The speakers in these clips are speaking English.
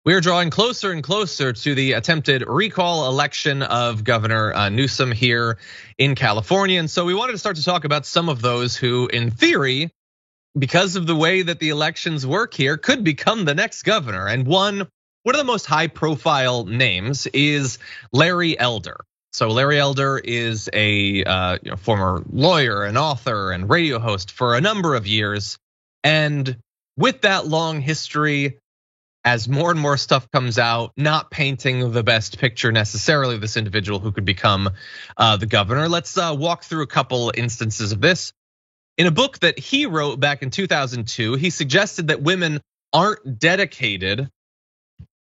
We are drawing closer and closer to the attempted recall election of Governor Newsom here in California. And so we wanted to start to talk about some of those who, in theory, because of the way that the elections work here, could become the next governor. And one of the most high profile names is Larry Elder. So Larry Elder is a former lawyer and author and radio host for a number of years. And with that long history, as more and more stuff comes out, not painting the best picture necessarily of this individual who could become the governor. Let's walk through a couple instances of this. In a book that he wrote back in 2002, he suggested that women aren't dedicated.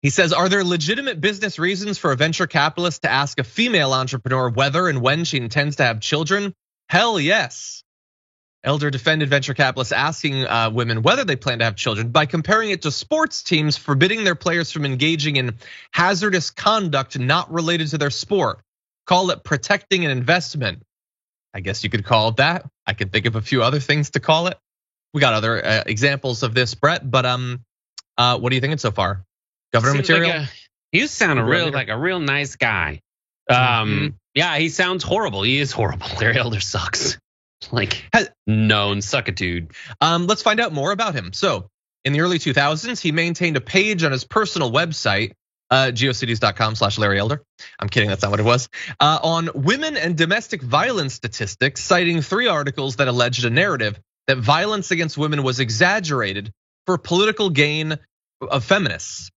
He says, are there legitimate business reasons for a venture capitalist to ask a female entrepreneur whether and when she intends to have children? Hell yes. Elder defended venture capitalists asking women whether they plan to have children by comparing it to sports teams forbidding their players from engaging in hazardous conduct not related to their sport. Call it protecting an investment. I guess you could call it that. I can think of a few other things to call it. We got other examples of this, Brett, but what are you thinking so far? Governor Seems material? Like you sound a real nice guy. Yeah, he sounds horrible. He is horrible. Larry Elder sucks. Known suckitude. Let's find out more about him. So in the early 2000s, he maintained a page on his personal website, geocities.com/Larry Elder. I'm kidding, that's not what it was. On women and domestic violence statistics, citing 3 articles that alleged a narrative that violence against women was exaggerated for political gain of feminists,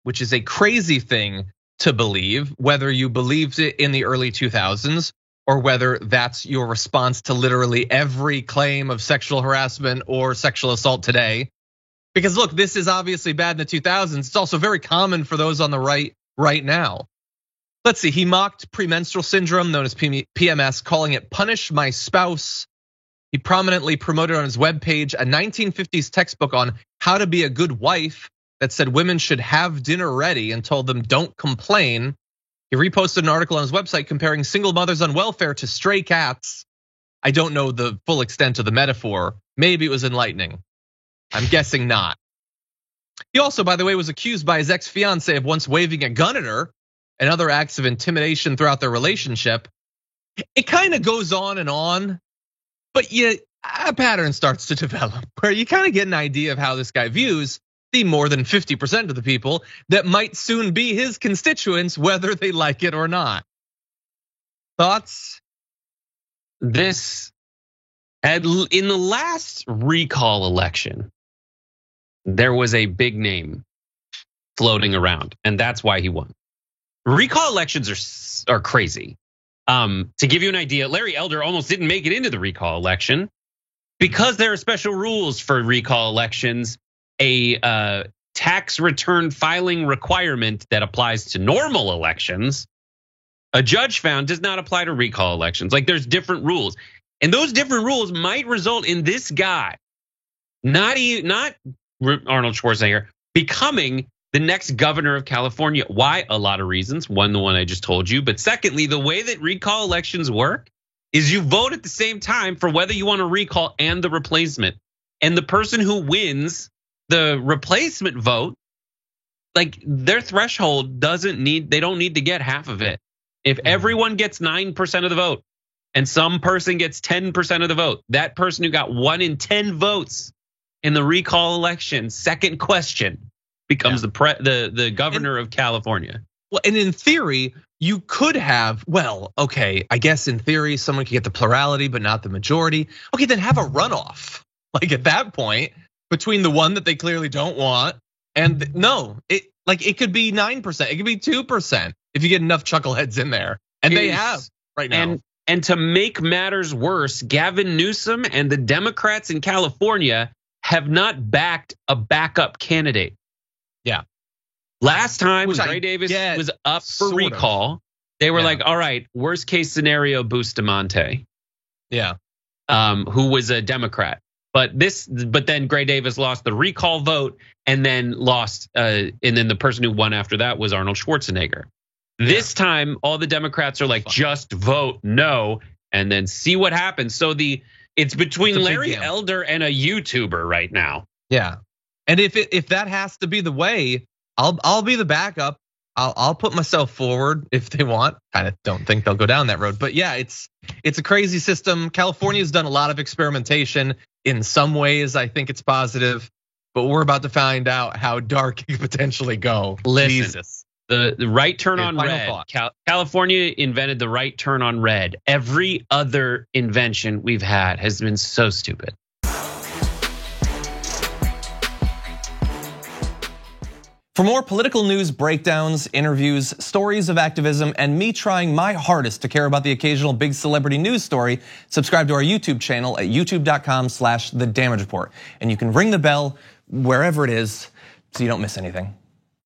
which is a crazy thing to believe, whether you believed it in the early 2000s or whether that's your response to literally every claim of sexual harassment or sexual assault today. Because look, this is obviously bad in the 2000s. It's also very common for those on the right now. Let's see, he mocked premenstrual syndrome, known as PMS, calling it "punish my spouse." He prominently promoted on his webpage a 1950s textbook on how to be a good wife that said women should have dinner ready and told them don't complain. He reposted an article on his website comparing single mothers on welfare to stray cats. I don't know the full extent of the metaphor. Maybe it was enlightening. I'm guessing not. He also, by the way, was accused by his ex-fiance of once waving a gun at her and other acts of intimidation throughout their relationship. It kind of goes on, but a pattern starts to develop where you kind of get an idea of how this guy views the more than 50% of the people that might soon be his constituents, whether they like it or not. Thoughts? In the last recall election, there was a big name floating around, and that's why he won. Recall elections are crazy. To give you an idea, Larry Elder almost didn't make it into the recall election because there are special rules for recall elections. A tax return filing requirement that applies to normal elections, a judge found does not apply to recall elections. Like there's different rules. And those different rules might result in this guy, not Arnold Schwarzenegger, becoming the next governor of California. Why? A lot of reasons. One, the one I just told you. But secondly, the way that recall elections work is you vote at the same time for whether you want to recall and the replacement. And the person who wins the replacement vote, like their threshold they don't need to get half of it. If everyone gets 9% of the vote and some person gets 10% of the vote, that person who got 1 in 10 votes in the recall election, second question, becomes the governor of California. Well, and in theory, you could have, I guess in theory, someone could get the plurality, but not the majority. Okay, then have a runoff. Like at that point, between the one that they clearly don't want and it could be 9%, it could be 2% if you get enough chuckleheads in there, and they have right now. And to make matters worse, Gavin Newsom and the Democrats in California have not backed a backup candidate. Yeah. Last time Gray Davis was up for recall, they were like, all right, worst case scenario, Bustamante. Yeah. Who was a Democrat. But then Gray Davis lost the recall vote and then and then the person who won after that was Arnold Schwarzenegger. This time, all the Democrats are like, just vote no, and then see what happens. So it's between Larry Elder and a YouTuber right now. Yeah, and if that has to be the way, I'll be the backup. I'll put myself forward if they want. Kind of don't think they'll go down that road, but yeah, it's a crazy system. California's done a lot of experimentation. In some ways, I think it's positive, but we're about to find out how dark it could potentially go. Listen, Jesus. The right turn Okay, on final red. thought. California invented the right turn on red. Every other invention we've had has been so stupid. For more political news breakdowns, interviews, stories of activism, and me trying my hardest to care about the occasional big celebrity news story, subscribe to our YouTube channel at youtube.com/The Damage Report. And you can ring the bell wherever it is so you don't miss anything.